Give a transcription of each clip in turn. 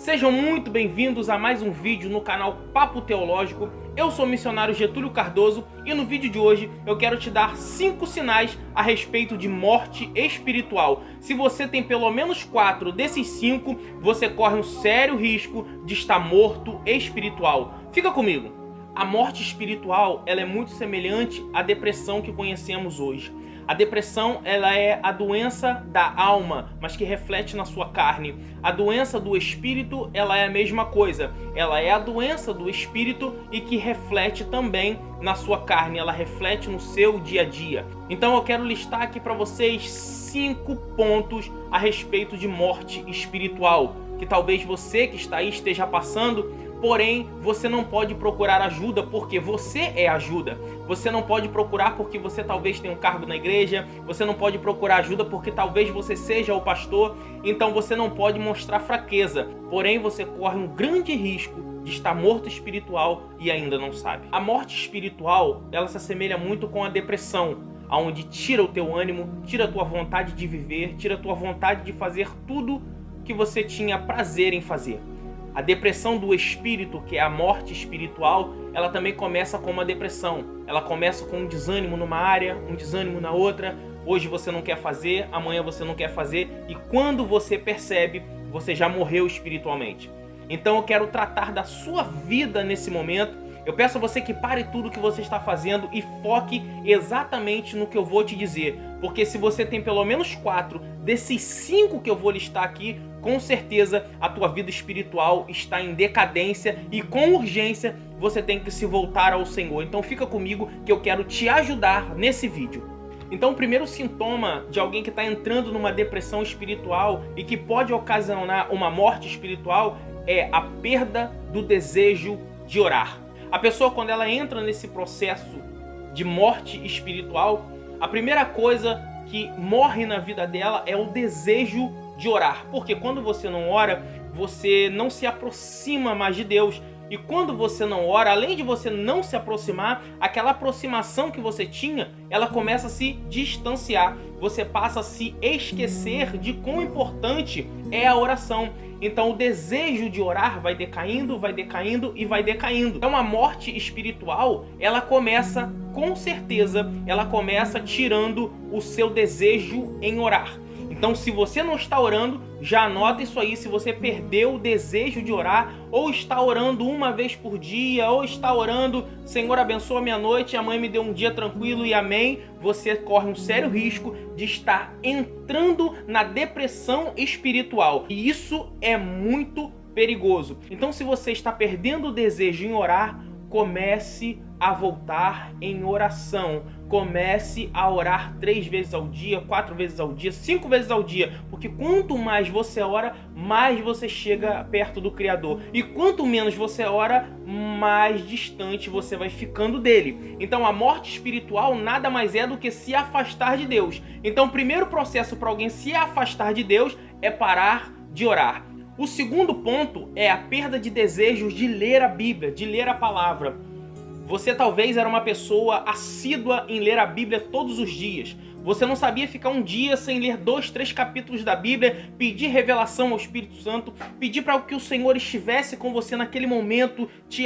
Sejam muito bem-vindos a mais um vídeo no canal Papo Teológico. Eu sou o missionário Getúlio Cardoso e no vídeo de hoje eu quero te dar 5 sinais a respeito de morte espiritual. Se você tem pelo menos 4 desses 5, você corre um sério risco de estar morto espiritual. Fica comigo. A morte espiritual ela é muito semelhante à depressão que conhecemos hoje. A depressão ela é a doença da alma, mas que reflete na sua carne. A doença do espírito ela é a mesma coisa. Ela é a doença do espírito e que reflete também na sua carne. Ela reflete no seu dia a dia. Então eu quero listar aqui para vocês 5 pontos a respeito de morte espiritual, que talvez você que está aí esteja passando. Porém, você não pode procurar ajuda porque você é ajuda. Você não pode procurar porque você talvez tenha um cargo na igreja. Você não pode procurar ajuda porque talvez você seja o pastor. Então você não pode mostrar fraqueza. Porém, você corre um grande risco de estar morto espiritual e ainda não sabe. A morte espiritual, ela se assemelha muito com a depressão, onde tira o teu ânimo, tira a tua vontade de viver, tira a tua vontade de fazer tudo que você tinha prazer em fazer. A depressão do espírito, que é a morte espiritual, ela também começa com uma depressão. Ela começa com um desânimo numa área, um desânimo na outra. Hoje você não quer fazer, amanhã você não quer fazer. E quando você percebe, você já morreu espiritualmente. Então eu quero tratar da sua vida nesse momento. Eu peço a você que pare tudo o que você está fazendo e foque exatamente no que eu vou te dizer. Porque se você tem pelo menos 4 desses 5 que eu vou listar aqui, com certeza a tua vida espiritual está em decadência e com urgência você tem que se voltar ao Senhor. Então fica comigo que eu quero te ajudar nesse vídeo. Então o primeiro sintoma de alguém que está entrando numa depressão espiritual e que pode ocasionar uma morte espiritual é a perda do desejo de orar. A pessoa, quando ela entra nesse processo de morte espiritual, a primeira coisa que morre na vida dela é o desejo de orar. Porque quando você não ora, você não se aproxima mais de Deus. E quando você não ora, além de você não se aproximar, aquela aproximação que você tinha, ela começa a se distanciar. Você passa a se esquecer de quão importante é a oração. Então o desejo de orar vai decaindo e vai decaindo. Então a morte espiritual, ela começa, com certeza, ela começa tirando o seu desejo em orar. Então se você não está orando, já anota isso aí. Se você perdeu o desejo de orar, ou está orando uma vez por dia, ou está orando, Senhor abençoa minha noite, a mãe me deu um dia tranquilo e amém, você corre um sério risco de estar entrando na depressão espiritual. E isso é muito perigoso. Então se você está perdendo o desejo em orar, comece a voltar em oração. Comece a orar 3 vezes ao dia, 4 vezes ao dia, 5 vezes ao dia. Porque quanto mais você ora, mais você chega perto do Criador. E quanto menos você ora, mais distante você vai ficando dele. Então a morte espiritual nada mais é do que se afastar de Deus. Então o primeiro processo para alguém se afastar de Deus é parar de orar. O segundo ponto é a perda de desejos de ler a Bíblia, de ler a palavra. Você talvez era uma pessoa assídua em ler a Bíblia todos os dias. Você não sabia ficar um dia sem ler 2, 3 capítulos da Bíblia, pedir revelação ao Espírito Santo, pedir para que o Senhor estivesse com você naquele momento, te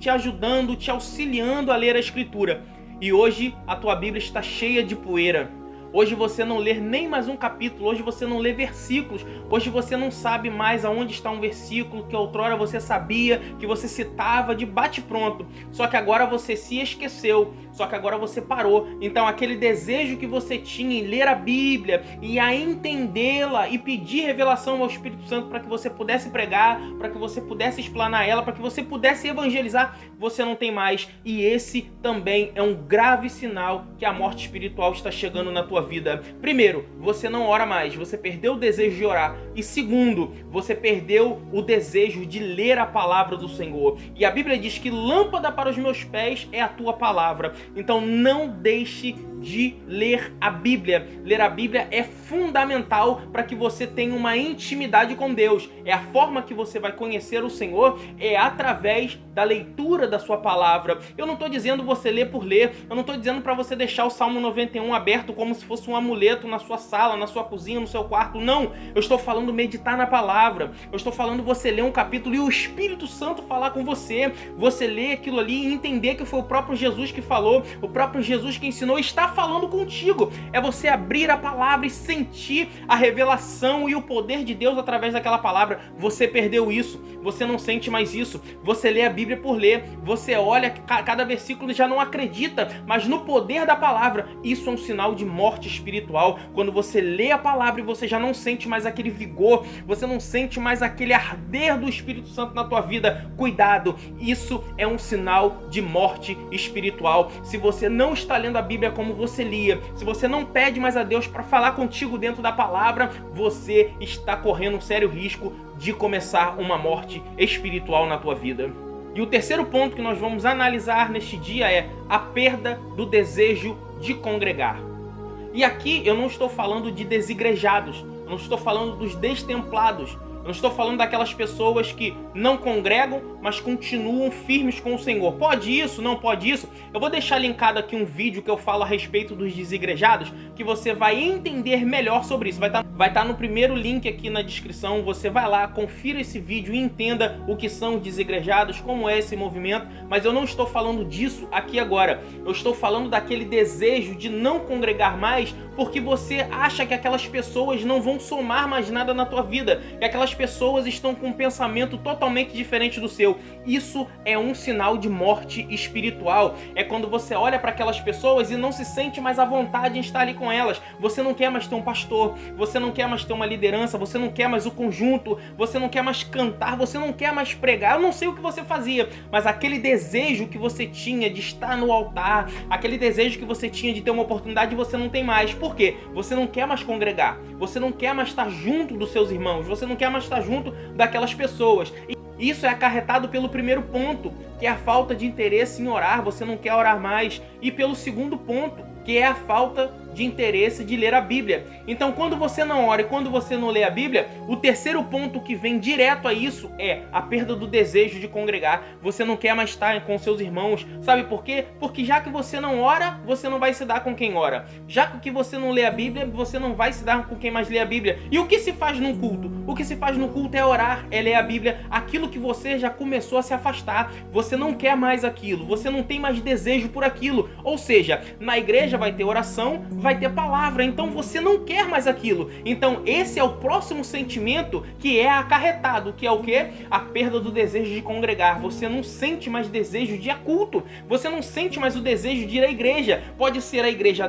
ajudando, te auxiliando a ler a Escritura. E hoje a tua Bíblia está cheia de poeira. Hoje você não lê nem mais um capítulo, hoje você não lê versículos, hoje você não sabe mais aonde está um versículo que outrora você sabia, que você citava de bate-pronto. Só que agora você se esqueceu, só que agora você parou. Então aquele desejo que você tinha em ler a Bíblia e a entendê-la e pedir revelação ao Espírito Santo para que você pudesse pregar, para que você pudesse explanar ela, para que você pudesse evangelizar, você não tem mais. E esse também é um grave sinal que a morte espiritual está chegando na tua vida. Primeiro, você não ora mais, você perdeu o desejo de orar. E segundo, você perdeu o desejo de ler a palavra do Senhor. E a Bíblia diz que lâmpada para os meus pés é a tua palavra. Então não deixe de ler a Bíblia. Ler a Bíblia é fundamental para que você tenha uma intimidade com Deus. É a forma que você vai conhecer o Senhor, é através da leitura da sua palavra. Eu não estou dizendo você ler por ler, eu não estou dizendo para você deixar o Salmo 91 aberto como se fosse um amuleto na sua sala, na sua cozinha, no seu quarto. Não, eu estou falando meditar na palavra. Eu estou falando você ler um capítulo e o Espírito Santo falar com você. Você ler aquilo ali e entender que foi o próprio Jesus que falou, o próprio Jesus que ensinou, está falando contigo. É você abrir a palavra e sentir a revelação e o poder de Deus através daquela palavra. Você perdeu isso, você não sente mais isso. Você lê a Bíblia por ler, você olha cada versículo e já não acredita, mas no poder da palavra. Isso é um sinal de morte espiritual. Quando você lê a palavra e você já não sente mais aquele vigor, você não sente mais aquele arder do Espírito Santo na tua vida, cuidado, isso é um sinal de morte espiritual. Se você não está lendo a Bíblia como você lia, se você não pede mais a Deus para falar contigo dentro da palavra, você está correndo um sério risco de começar uma morte espiritual na tua vida. E o terceiro ponto que nós vamos analisar neste dia é a perda do desejo de congregar. E aqui eu não estou falando de desigrejados, eu não estou falando dos destemplados, eu não estou falando daquelas pessoas que não congregam, mas continuam firmes com o Senhor. Pode isso? Não pode isso? Eu vou deixar linkado aqui um vídeo que eu falo a respeito dos desigrejados, que você vai entender melhor sobre isso. Vai estar no primeiro link aqui na descrição. Você vai lá, confira esse vídeo e entenda o que são os desigrejados, como é esse movimento. Mas eu não estou falando disso aqui agora. Eu estou falando daquele desejo de não congregar mais, porque você acha que aquelas pessoas não vão somar mais nada na tua vida, que aquelas pessoas estão com um pensamento totalmente diferente do seu. Isso é um sinal de morte espiritual. É quando você olha para aquelas pessoas e não se sente mais à vontade em estar ali com elas. Você não quer mais ter um pastor, você não quer mais ter uma liderança, você não quer mais o conjunto, você não quer mais cantar, você não quer mais pregar. Eu não sei o que você fazia, mas aquele desejo que você tinha de estar no altar, aquele desejo que você tinha de ter uma oportunidade, você não tem mais. Por quê? Você não quer mais congregar, você não quer mais estar junto dos seus irmãos, você não quer mais estar junto daquelas pessoas. E isso é acarretado pelo primeiro ponto, que é a falta de interesse em orar, você não quer orar mais. E pelo segundo ponto, que é a falta de interesse de ler a Bíblia. Então, quando você não ora e quando você não lê a Bíblia, o terceiro ponto que vem direto a isso é a perda do desejo de congregar. Você não quer mais estar com seus irmãos. Sabe por quê? Porque já que você não ora, você não vai se dar com quem ora. Já que você não lê a Bíblia, você não vai se dar com quem mais lê a Bíblia. E o que se faz num culto? O que se faz no culto é orar, é ler a Bíblia. Aquilo que você já começou a se afastar. Você não quer mais aquilo. Você não tem mais desejo por aquilo. Ou seja, na igreja vai ter oração, vai ter palavra, então você não quer mais aquilo. Então esse é o próximo sentimento que é acarretado, que é o quê? A perda do desejo de congregar. Você não sente mais desejo de ir a culto, você não sente mais o desejo de ir à igreja. Pode ser a igreja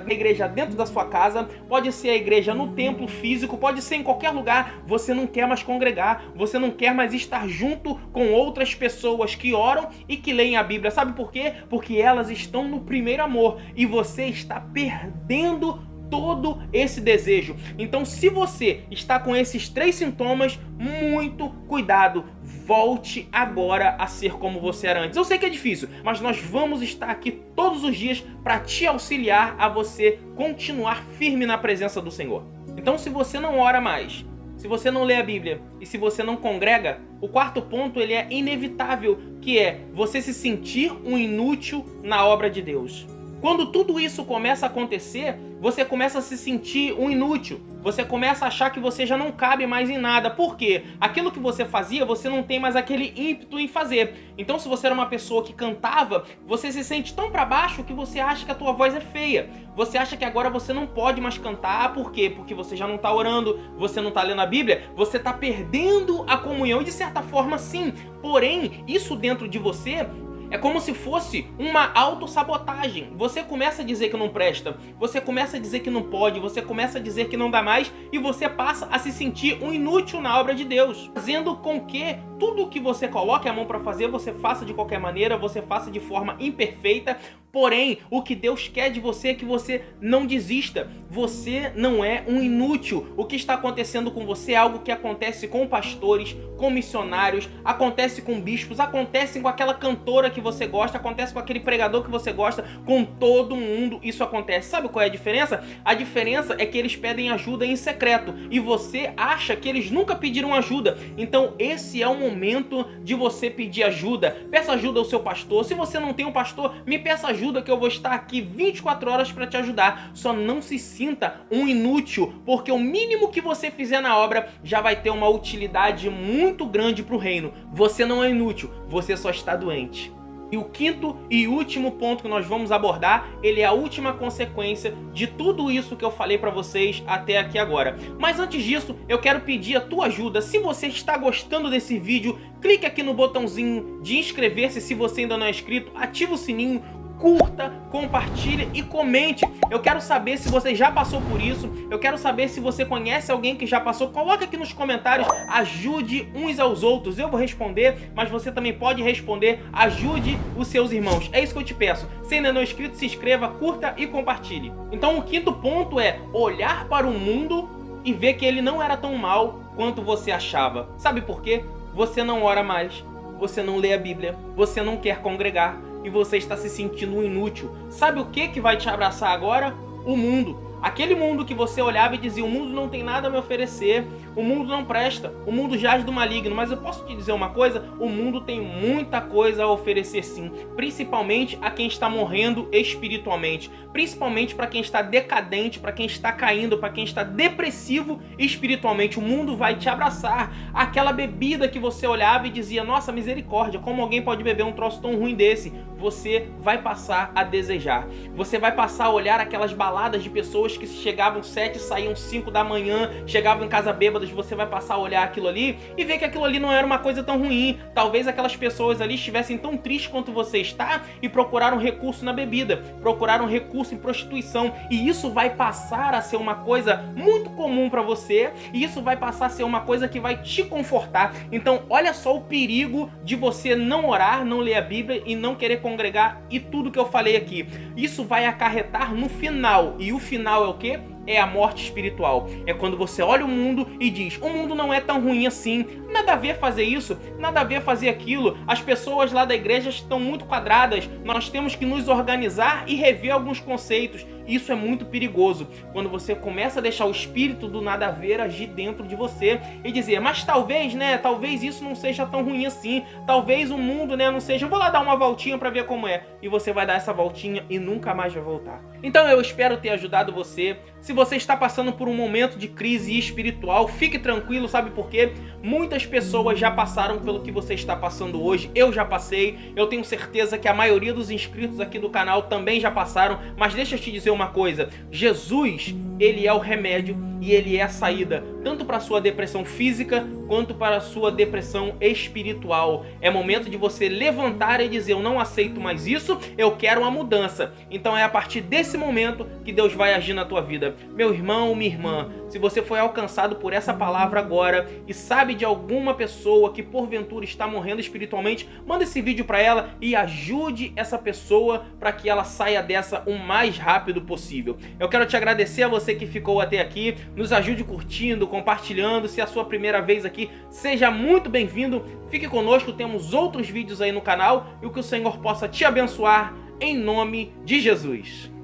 dentro da sua casa, pode ser a igreja no templo físico, pode ser em qualquer lugar. Você não quer mais congregar, você não quer mais estar junto com outras pessoas que oram e que leem a Bíblia. Sabe por quê? Porque elas estão no primeiro amor e você está perdendo todo esse desejo. Então, se você está com esses três sintomas, muito cuidado. Volte agora a ser como você era antes. Eu sei que é difícil, mas nós vamos estar aqui todos os dias para te auxiliar a você continuar firme na presença do Senhor. Então, se você não ora mais, se você não lê a Bíblia e se você não congrega, o quarto ponto ele é inevitável, que é você se sentir um inútil na obra de Deus. Quando tudo isso começa a acontecer, você começa a se sentir um inútil. Você começa a achar que você já não cabe mais em nada. Por quê? Aquilo que você fazia, você não tem mais aquele ímpeto em fazer. Então, se você era uma pessoa que cantava, você se sente tão para baixo que você acha que a tua voz é feia. Você acha que agora você não pode mais cantar. Por quê? Porque você já não está orando, você não está lendo a Bíblia, você está perdendo a comunhão. E de certa forma, sim. Porém, isso dentro de você é como se fosse uma autossabotagem. Você começa a dizer que não presta, você começa a dizer que não pode, você começa a dizer que não dá mais e você passa a se sentir um inútil na obra de Deus, fazendo com que tudo que você coloque a mão para fazer, você faça de qualquer maneira, você faça de forma imperfeita. Porém, o que Deus quer de você é que você não desista. Você não é um inútil. O que está acontecendo com você é algo que acontece com pastores, com missionários, acontece com bispos, acontece com aquela cantora que você gosta, acontece com aquele pregador que você gosta, com todo mundo isso acontece. Sabe qual é a diferença? A diferença é que eles pedem ajuda em secreto e você acha que eles nunca pediram ajuda. Então esse é o momento de você pedir ajuda. Peça ajuda ao seu pastor. Se você não tem um pastor, me peça ajuda, que eu vou estar aqui 24 horas para te ajudar. Só não se sinta um inútil, porque o mínimo que você fizer na obra já vai ter uma utilidade muito grande para o reino. Você não é inútil, você só está doente. E o quinto e último ponto que nós vamos abordar, ele é a última consequência de tudo isso que eu falei para vocês até aqui agora. Mas antes disso, eu quero pedir a tua ajuda. Se você está gostando desse vídeo, clique aqui no botãozinho de inscrever-se se você ainda não é inscrito, ativa o sininho, curta, compartilhe e comente. Eu quero saber se você já passou por isso. Eu quero saber se você conhece alguém que já passou. Coloca aqui nos comentários. Ajude uns aos outros. Eu vou responder, mas você também pode responder. Ajude os seus irmãos. É isso que eu te peço. Se ainda não é inscrito, se inscreva, curta e compartilhe. Então o quinto ponto é olhar para o mundo e ver que ele não era tão mal quanto você achava. Sabe por quê? Você não ora mais. Você não lê a Bíblia. Você não quer congregar. E você está se sentindo um inútil. Sabe o que vai te abraçar agora? O mundo. Aquele mundo que você olhava e dizia, o mundo não tem nada a me oferecer, o mundo não presta, o mundo jaz do maligno. Mas eu posso te dizer uma coisa, o mundo tem muita coisa a oferecer sim, principalmente a quem está morrendo espiritualmente, principalmente para quem está decadente, para quem está caindo, para quem está depressivo espiritualmente. O mundo vai te abraçar. Aquela bebida que você olhava e dizia, nossa, misericórdia, como alguém pode beber um troço tão ruim desse? Você vai passar a desejar. Você vai passar a olhar aquelas baladas de pessoas que chegavam 7 e saíam 5 da manhã, chegavam em casa bêbadas. Você vai passar a olhar aquilo ali e ver que aquilo ali não era uma coisa tão ruim. Talvez aquelas pessoas ali estivessem tão tristes quanto você está e procuraram recurso na bebida, procuraram recurso em prostituição. E isso vai passar a ser uma coisa muito comum para você, e isso vai passar a ser uma coisa que vai te confortar. Então olha só o perigo de você não orar, não ler a Bíblia e não querer congregar e tudo que eu falei aqui. Isso vai acarretar no final. E o final é o quê? É a morte espiritual. É quando você olha o mundo e diz, o mundo não é tão ruim assim, nada a ver fazer isso, nada a ver fazer aquilo, as pessoas lá da igreja estão muito quadradas, nós temos que nos organizar e rever alguns conceitos. Isso é muito perigoso, quando você começa a deixar o espírito do nada a ver agir dentro de você e dizer, mas talvez, né, talvez isso não seja tão ruim assim, talvez o mundo, né, não seja, eu vou lá dar uma voltinha pra ver como é. E você vai dar essa voltinha e nunca mais vai voltar. Então eu espero ter ajudado você. Se você está passando por um momento de crise espiritual, fique tranquilo, sabe por quê? Muitas pessoas já passaram pelo que você está passando hoje, eu já passei, eu tenho certeza que a maioria dos inscritos aqui do canal também já passaram, mas deixa eu te dizer uma coisa, Jesus, ele é o remédio e ele é a saída, tanto para a sua depressão física, quanto para a sua depressão espiritual. É momento de você levantar e dizer, eu não aceito mais isso, eu quero uma mudança. Então é a partir desse momento que Deus vai agir na tua vida. Meu irmão, minha irmã, se você foi alcançado por essa palavra agora e sabe de alguma pessoa que porventura está morrendo espiritualmente, manda esse vídeo para ela e ajude essa pessoa para que ela saia dessa o mais rápido possível. Eu quero te agradecer a você que ficou até aqui, nos ajude curtindo, compartilhando. Se é a sua primeira vez aqui, seja muito bem-vindo, fique conosco, temos outros vídeos aí no canal e que o Senhor possa te abençoar em nome de Jesus.